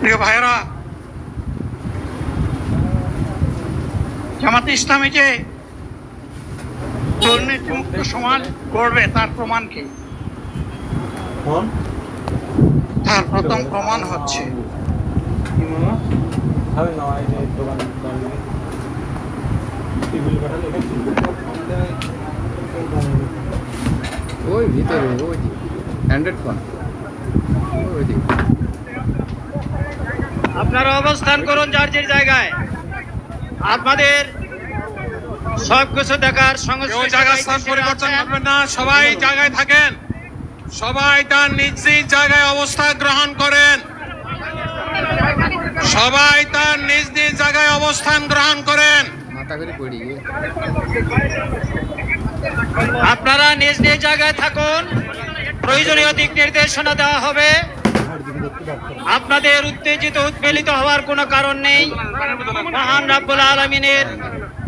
প্রিয় ভাইরা, জামাতে ইসলামী যে দুর্নীতিমুক্ত সমাজ গড়বে তার প্রমাণ কি? তার প্রথম প্রমাণ হচ্ছে ওই ভিতরে ওই অ্যান্ড্রয়েড ফোন আপনারা অবস্থান করুন যার যার জায়গায়। আপনাদের সবকিছু দেখার সঙ্গে জায়গা স্থান পরিবর্তন করবেন না, সবাই জায়গায় থাকেন, সবাই তার নিজ নিজ জায়গায় অবস্থান গ্রহণ করেন, সবাই তার নিজ নিজ জায়গায় অবস্থান গ্রহণ করেন। আপনারা নিজ নিজ জায়গায় থাকুন, প্রয়োজনীয় দিক নির্দেশনা দেওয়া হবে। আপনাদের উত্তেজিত উৎপীড়িত হওয়ার কোনো কারণ নেই। মহান রাব্বুল আলামিনের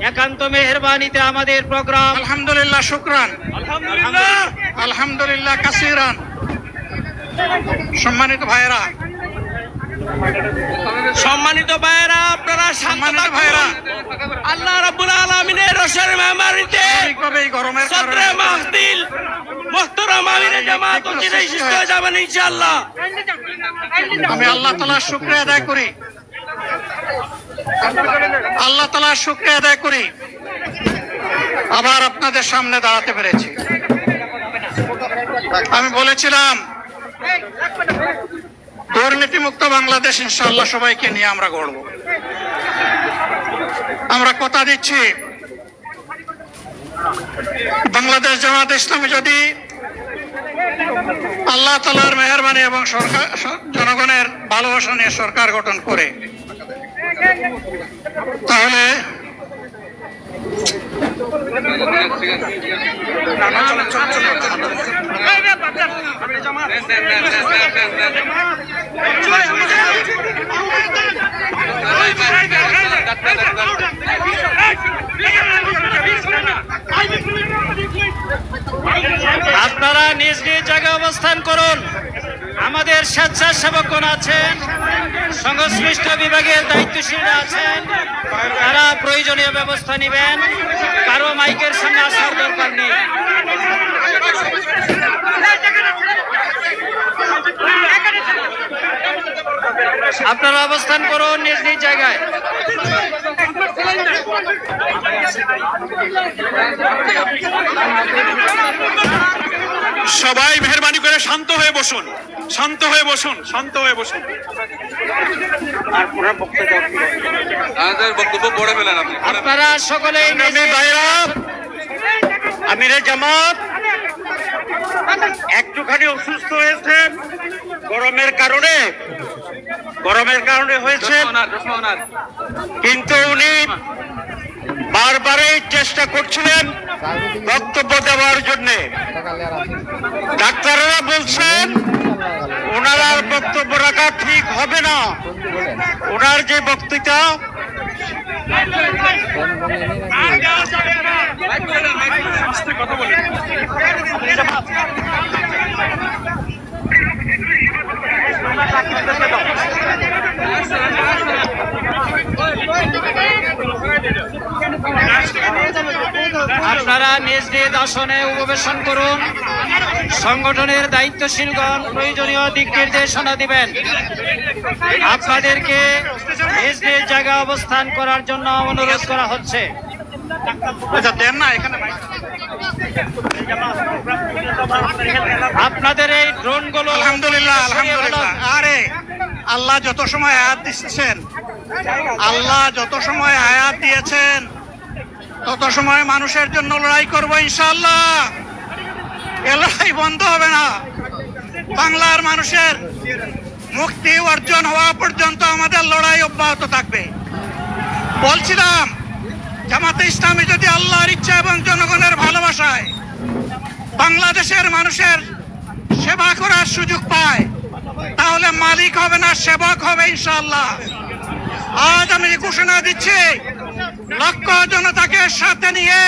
একান্ত মেহেরবানিতে আমাদের প্রোগ্রাম আলহামদুলিল্লাহ, শুকরান, আলহামদুলিল্লাহ কাসিরান। সম্মানিত ভাইরা, আপনারা সম্মানিত ভাইরা, আল্লাহ রাব্বুল আলামিনের রোশের মেহমানিতে গরমের সদরে মাহফিল মুহতারাম আমিরে জামাত অচিরেই শেষ হয়ে যাবেন ইনশাআল্লাহ। আমি আল্লাহ তাআলার শুকরিয়া আদায় করি, আল্লাহ তাআলার শুকরিয়া আদায় করি আবার আপনাদের সামনে দাঁড়াতে পেরেছি। আমি বলেছিলাম দুর্নীতিমুক্ত বাংলাদেশ ইনশাআল্লাহ সবাইকে নিয়ে আমরা গড়ব। আমরা কথা দিচ্ছি, বাংলাদেশ জামাত ইসলামী যদি আল্লাহ তাআলার মেহেরবানি এবং সরকার জনগণের ভালোবাসা নিয়ে সরকার গঠন করে, তাহলে আপনারা নিজ নিজ জায়গায় অবস্থান করুন। আমাদের স্বেচ্ছাসেবকগণ আছেন, সংশ্লিষ্ট বিভাগের দায়িত্বশীলরা আছেন, তারা প্রয়োজনীয় ব্যবস্থা নেবেন। কারো মাইকের সামনে আসার দরকার নেই। আপনারা অবস্থান করুন নিজ নিজ জায়গায়। সবাই মেহেরবানি করে শান্ত হয়ে বসুন, শান্ত হয়ে বসুন, শান্ত হয়ে বসুন। আপনারা সকলেই আমিরে জামাত একটুখানি অসুস্থ হয়েছেন গরমের কারণে হয়েছে, কিন্তু উনি বারবারই চেষ্টা করছিলেন বক্তব্য দেওয়ার জন্য। ডাক্তাররা বলছেন ওনার আর বক্তব্য রাখা ঠিক হবে না। ওনার যে বক্তৃতা আপনারা নিজ নিজ আসনে উপবেশন করুন। সংগঠনের দায়িত্বশীলগণ প্রয়োজনীয় দিক নির্দেশনা দিবেন। আপনাদেরকে নিজ নিজ জায়গায় অবস্থান করার জন্য অনুরোধ করা হচ্ছে। আপনাদের এই ড্রোনগুলো আলহামদুলিল্লাহ, আলহামদুলিল্লাহ। আরে আল্লাহ যত সময় আয়াত দিচ্ছেন, আল্লাহ যত সময় আয়াত দিয়েছেন তত সময় মানুষের জন্য লড়াই করব ইনশাআল্লাহ। এ লড়াই বন্ধ হবে না। বাংলার মানুষের মুক্তি অর্জন হওয়া পর্যন্ত আমাদের লড়াই অব্যাহত থাকবে। বলছিলাম জামাতে ইসলামী যদি আল্লাহর ইচ্ছা এবং জনগণের ভালোবাসায় বাংলাদেশের মানুষের সেবা করার সুযোগ পায়, তাহলে মালিক হবে না, সেবক হবে ইনশাআল্লাহ। আজ আমি ঘোষণা দিচ্ছি, লক্ষ জনতাকে সাথে নিয়ে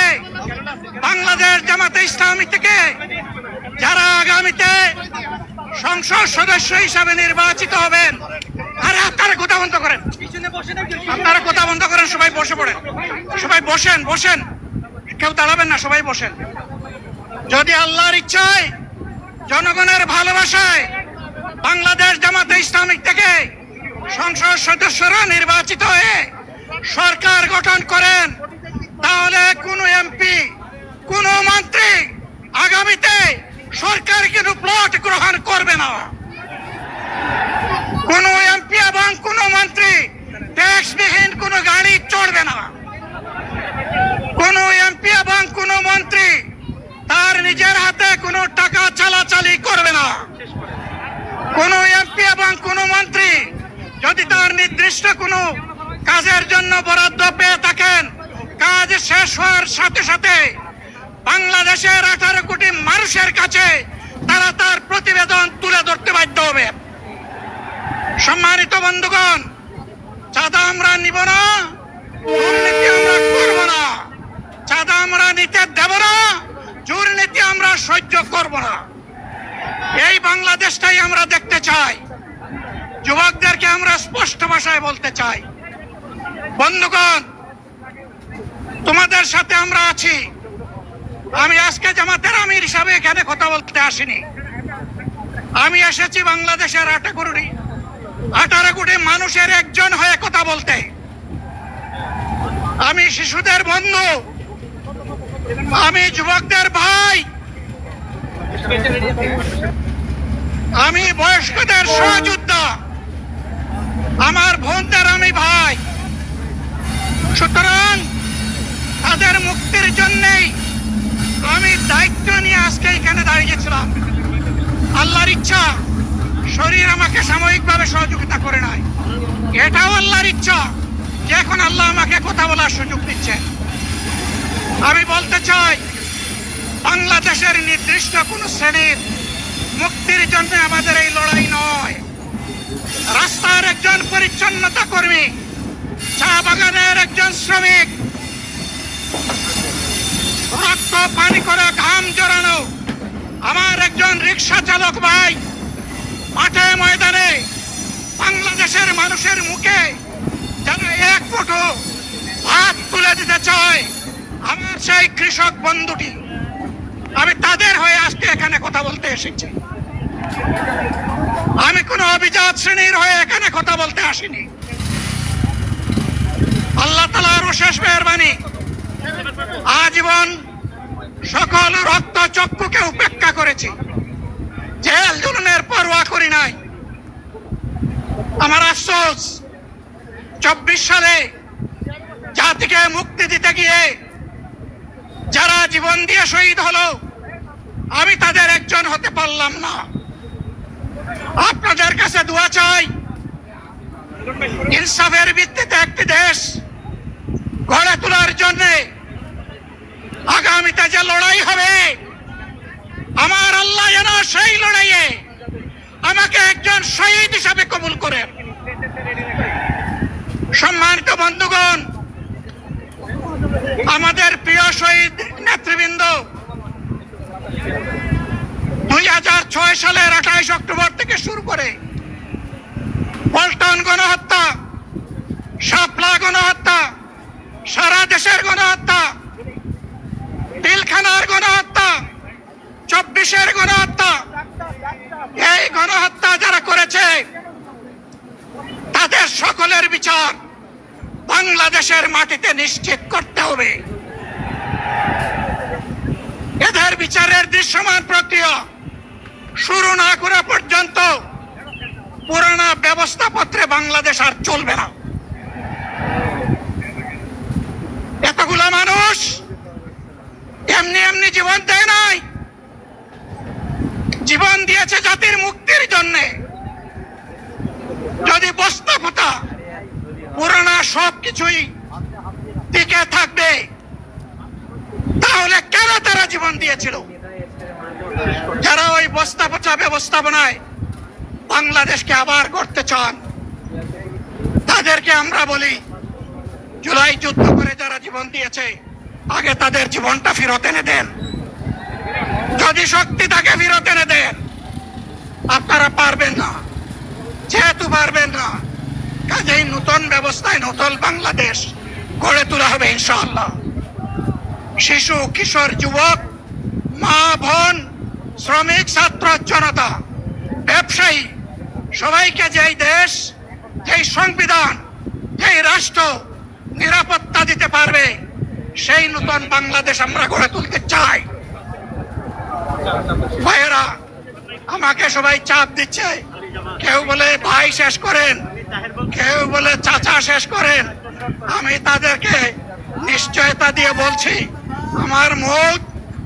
বাংলাদেশ জামাতে ইসলামী থেকে যারা আগামীতে সংসদ সদস্য হিসাবে নির্বাচিত হবেন, আর বসে পড়েন, সবাই বসেন, বসেন, কেউ দাঁড়াবেন না, সবাই বসেন। যদি আল্লাহর ইচ্ছায়, জনগণের ভালোবাসায় বাংলাদেশ জামাতে ইসলামী থেকে সংসদ সদস্যরা নির্বাচিত হয়ে সরকার গঠন করেন, তাহলে কোন এমপি, কোন মন্ত্রী আগামীতে সরকার কিন্তু প্লট গ্রহণ করবে না। কোন এমপি এবং কোন মন্ত্রী ট্যাক্সবিহীন কোন গাড়ি চড়বে না। কোন এমপি এবং কোন মন্ত্রী তার নিজের হাতে কোনো টাকা চালাচালি করবে না। কোন এমপি এবং কোন মন্ত্রী যদি তার নির্দিষ্ট কোনো কাজের জন্য বরাদ্দ পেয়ে থাকেন, কাজ শেষ হওয়ার সাথে সাথে বাংলাদেশের 18 কোটি মানুষের কাছে তারা তার প্রতিবেদন তুলে ধরতে বাধ্য হবে। সম্মানিত বন্ধুগণ, চাঁদা আমরা নিব না, দুর্নীতি আমরা করব না, চাঁদা আমরা নিতে দেব না, দুর্নীতি আমরা সহ্য করব না। এই বাংলাদেশটাই আমরা দেখতে চাই। যুবকদেরকে আমরা স্পষ্ট ভাষায় বলতে চাই, বন্ধুগণ, তোমাদের সাথে আমরা আছি। আমি আজকে জামাতের আমির হিসাবে এখানে কথা বলতে আসিনি। আমি এসেছি বাংলাদেশের 18 কোটি মানুষের একজন হয়ে কথা বলতে। আমি শিশুদের বন্ধু, আমি যুবকদের ভাই, আমি বয়স্কদের সহযোদ্ধা, আমার বোনদের আমি ভাই। সুতরাং তাদের মুক্তির জন্যই আমি দায়িত্ব নিয়ে আজকে এখানে দাঁড়িয়েছিলাম। আল্লাহর ইচ্ছা, শরীর আমাকে সাময়িকভাবে সহযোগিতা করে নাই, এটাও আল্লাহর ইচ্ছা যে এখন আল্লাহ আমাকে কথা বলার সুযোগ দিচ্ছে। আমি বলতে চাই, বাংলাদেশের নির্দিষ্ট কোন শ্রেণীর মুক্তির জন্য আমাদের এই লড়াই নয়। রাস্তার একজন পরিচ্ছন্নতা কর্মী, চা বাগানের একজন শ্রমিক, রক্ত পানি করে ঘাম জড়ানো আমার একজন রিক্সা চালক ভাই মাঠে ময়দানে বাংলাদেশের মানুষের মুখে যারা এক মুঠো ভাত তুলে দিতে চায়, আমার সেই কৃষক বন্ধুটি, আমি তাদের হয়ে আজকে এখানে কথা বলতে এসেছি। আমি কোন অভিজাত শ্রেণীর হয়ে এখানে কথা বলতে আসিনি। আল্লাহ তাআলার অশেষ মেহেরবানি, আজীবন সকল রক্ত চক্ষুকে উপেক্ষা করেছি, জেল জুলুমের পরোয়া করি নাই। আমার আফসোস, 24 সালে জাতিকে মুক্তি দিতে গিয়ে যারা জীবন দিয়ে শহীদ হলো, আমি তাদের একজন হতে পারলাম না। আপনাদের কাছে দোয়া চাই, ইনসাফের ভিত্তিতে একটি দেশ গড়ে তোলার জন্য আগামীতে যে লড়াই হবে, আমার আল্লাহ যেন সেই লড়াইয়ে আমাকে একজন শহীদ হিসাবে কবুল করে। সম্মানিত বন্ধুগণ, আমাদের প্রিয় শহীদ নেতৃবৃন্দ 2006 সালের 28 অক্টোবর থেকে শুরু করে পল্টন গণহত্যা, শাপলা গণহত্যা, সারা দেশের গণহত্যা, পিলখানার গণহত্যা, 24-এর গণহত্যা, এই গণহত্যা যারা করেছে তাদের সকলের বিচার বাংলাদেশের মাটিতে নিশ্চিত করতে হবে। এদের বিচারের দৃশ্যমান প্রক্রিয়া শুরু না করা পর্যন্ত পুরানা ব্যবস্থাপত্রে বাংলাদেশ আর চলবে না। এতগুলো মানুষ এমনি এমনি জীবন দেয় নাই, জীবন দিয়েছে জাতির মুক্তির জন্য। যদি বস্তাপোতা পুরানা সবকিছুই টিকে থাকবে, তাহলে কেন তারা জীবন দিয়েছিল? যারা ওই বস্তাপচা ব্যবস্থাপনায় বাংলাদেশকে আবার গড়তে চান, তাদেরকে আমরা বলি, জুলাই যুদ্ধ করে যারা জীবন দিয়েছে, আগে তাদের জীবনটা ফেরত এনে দেন। যদি শক্তি থাকে ফেরত এনে দেন। আপনারা পারবেন না, যেহেতু পারবেন না, কাজেই নতুন ব্যবস্থায় নতুন বাংলাদেশ গড়ে তোলা হবে ইনশাআল্লাহ। শিশু, কিশোর, যুবক, মা, বোন, শ্রমিক, ছাত্র, জনতা, ব্যবসায়ী, সবাইকে যেই দেশ, যেই সংবিধান, যেই রাষ্ট্র নিরাপত্তা দিতে পারবে, সেই নতুন বাংলাদেশ আমরা গড়ে তুলতে চাই। ভাইয়েরা, আমাকে সবাই চাপ দিচ্ছে, কেউ বলে ভাই শেষ করেন, কেউ বলে চাচা শেষ করেন। আমি তাদেরকে নিশ্চয়তা দিয়ে বলছি, আমার মৌত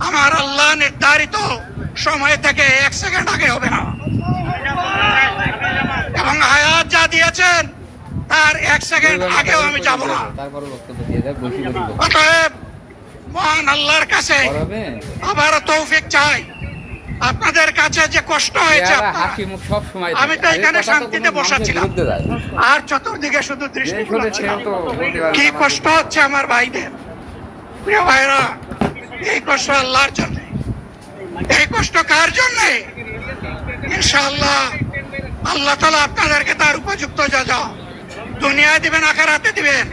আমার আল্লাহ নির্ধারিত সময় থেকে 1 সেকেন্ড আগে হবে না, এবং হায়াত যা দিয়েছেন তার 1 সেকেন্ড আগেও আমি যাব না। অতএব মহান আল্লাহর কাছে আবার তৌফিক চাই। আপনাদের কাছে যে কষ্ট হয়েছে, আমি তো এখানে শান্তিতে বসাছিলাম, আর চতুর্দিকে শুধু দৃষ্টি খুলাচ্ছিলাম। কি কষ্ট হচ্ছে আমার ভাইদের। প্রিয় ভাইরা, এই কষ্ট আল্লাহর জন্য। এই কষ্ট কার জন্য? ইনশাআল্লাহ আল্লাহ তাআলা আপনাদেরকে তার উপযুক্ত যা দুনিয়ায় দিবেন, আখিরাতে দিবেন।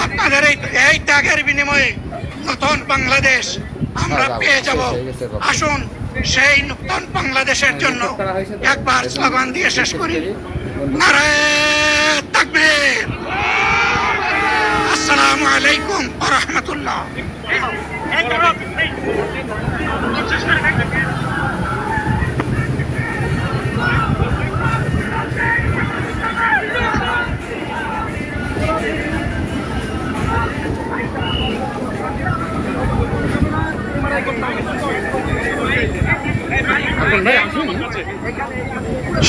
আপনাদের এই ত্যাগের বিনিময়ে নতুন বাংলাদেশ আমরা পেয়ে যাব। আসুন সেই নতুন বাংলাদেশের জন্য একবার স্লোগান দিয়ে শেষ করি, নারায়ে তাকবীর। আসসালামু আলাইকুম ওয়া রাহমাতুল্লাহ।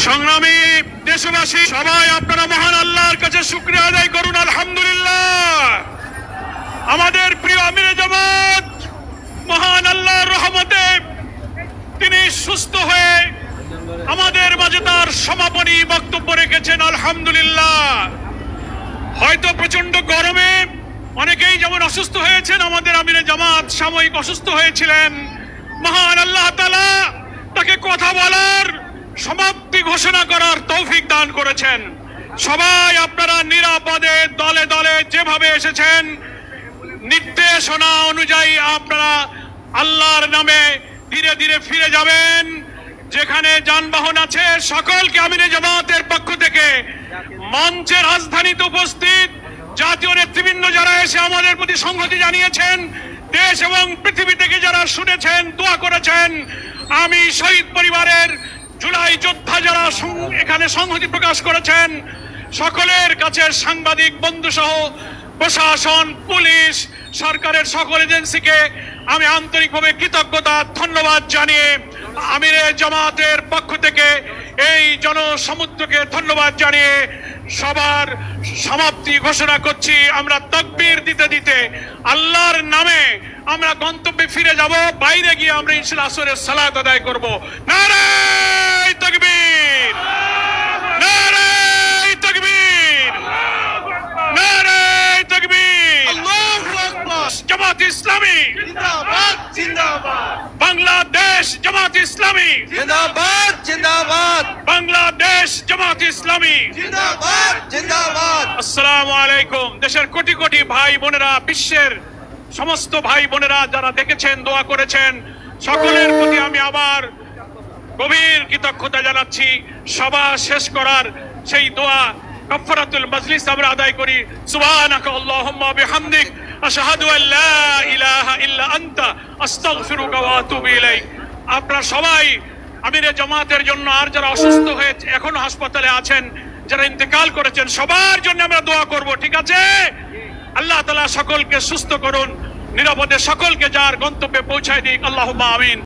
সংগ্রামী দেশবাসী, সবাই আপনারা মহান আল্লাহর কাছে শুকরিয়া আদায় করুন। আলহামদুলিল্লাহ, আমাদের প্রিয় আমিরে জামাত মহান আল্লাহর রহমতে তিনি সুস্থ হয়ে আমাদের মাঝে তার সমাপনী বক্তব্য রেখেছেন। আলহামদুলিল্লাহ। হয়তো প্রচন্ড গরমে অনেকেই যেমন অসুস্থ হয়েছেন, আমাদের আমিরে জামাত সাময়িক অসুস্থ হয়েছিলেন। মহান আল্লাহ তাআলা তাকে কথা বলার, সমাপ্তি ঘোষণা করার তৌফিক দান করেছেন। সবাই আপনারা নিরাপদে দলে দলে যেভাবে এসেছেন, নির্দেশনা অনুযায়ী আপনারা আল্লাহর নামে ধীরে ধীরে ফিরে যাবেন। যেখানে যানবাহন আছে সকলকে আমিরে জামাতের পক্ষ থেকে, মঞ্চের রাজধানীতে উপস্থিত জাতীয় নেতৃবৃন্দ যারা এসে আমাদের প্রতি সংহতি জানিয়েছেন, দেশ এবং পৃথিবী থেকে যারা শুনেছেন, দোয়া করেছেন, আমি শহীদ পরিবারের জুলাই যোদ্ধা যারা এখানে সংহতি প্রকাশ করেছেন, সকলের কাছে সাংবাদিক বন্ধু সহ প্রশাসন, পুলিশ, সরকারের সকল এজেন্সিকে আমি আন্তরিকভাবে কৃতজ্ঞতা, ধন্যবাদ জানিয়ে আমিরে জামাতের পক্ষ থেকে এই জনসমুদ্রকে ধন্যবাদ জানিয়ে সবার সমাপ্তি ঘোষণা করছি। আমরা তাকবীর দিতে দিতে আল্লাহর নামে আমরা গন্তব্যে ফিরে যাব। বাইরে গিয়ে আমরা ইনশাআল্লাহ আসরের সালাত আদায় করব। নারায়ে তাকবীর, নারায়ে তাকবীর, নারায়ে তাকবীর। আল্লাহু আকবার। জামাত ইসলামী জিন্দাবাদ, জিন্দাবাদ। বাংলাদেশ জামাত ইসলামী জিন্দাবাদ, জিন্দাবাদ। বাংলাদেশ জামাত ইসলামী জিন্দাবাদ, জিন্দাবাদ। আসসালামু আলাইকুম। দেশের কোটি কোটি ভাই বোনেরা, বিশ্বের সমস্ত ভাই বোনেরা যারা দেখেছেন, দোয়া করেছেন, সকলের প্রতি আমি আবার গভীর কৃতজ্ঞতা জানাচ্ছি। সভা শেষ করার সেই দোয়া কাফারাতুল মাজলিস আমরা আদায় করি। সুবহানাকা আল্লাহুম্মা বিহামদিক আশহাদু আল্লা ইলাহা ইল্লা আনতা আস্তাগফিরুকা ওয়া আতুবু ইলাইক। আপনারা সবাই আমিরে জামাতের জন্য, আর যারা অসুস্থ হয়ে এখনো হাসপাতালে আছেন, যারা ইন্তেকাল করেছেন, সবার জন্য আমরা দোয়া করব, ঠিক আছে? আল্লাহ তাআলা সকলকে সুস্থ করুন, নিরাপদে সকলকে যার গন্তব্যে পৌঁছায় দিক। আল্লাহুম্মা আমিন।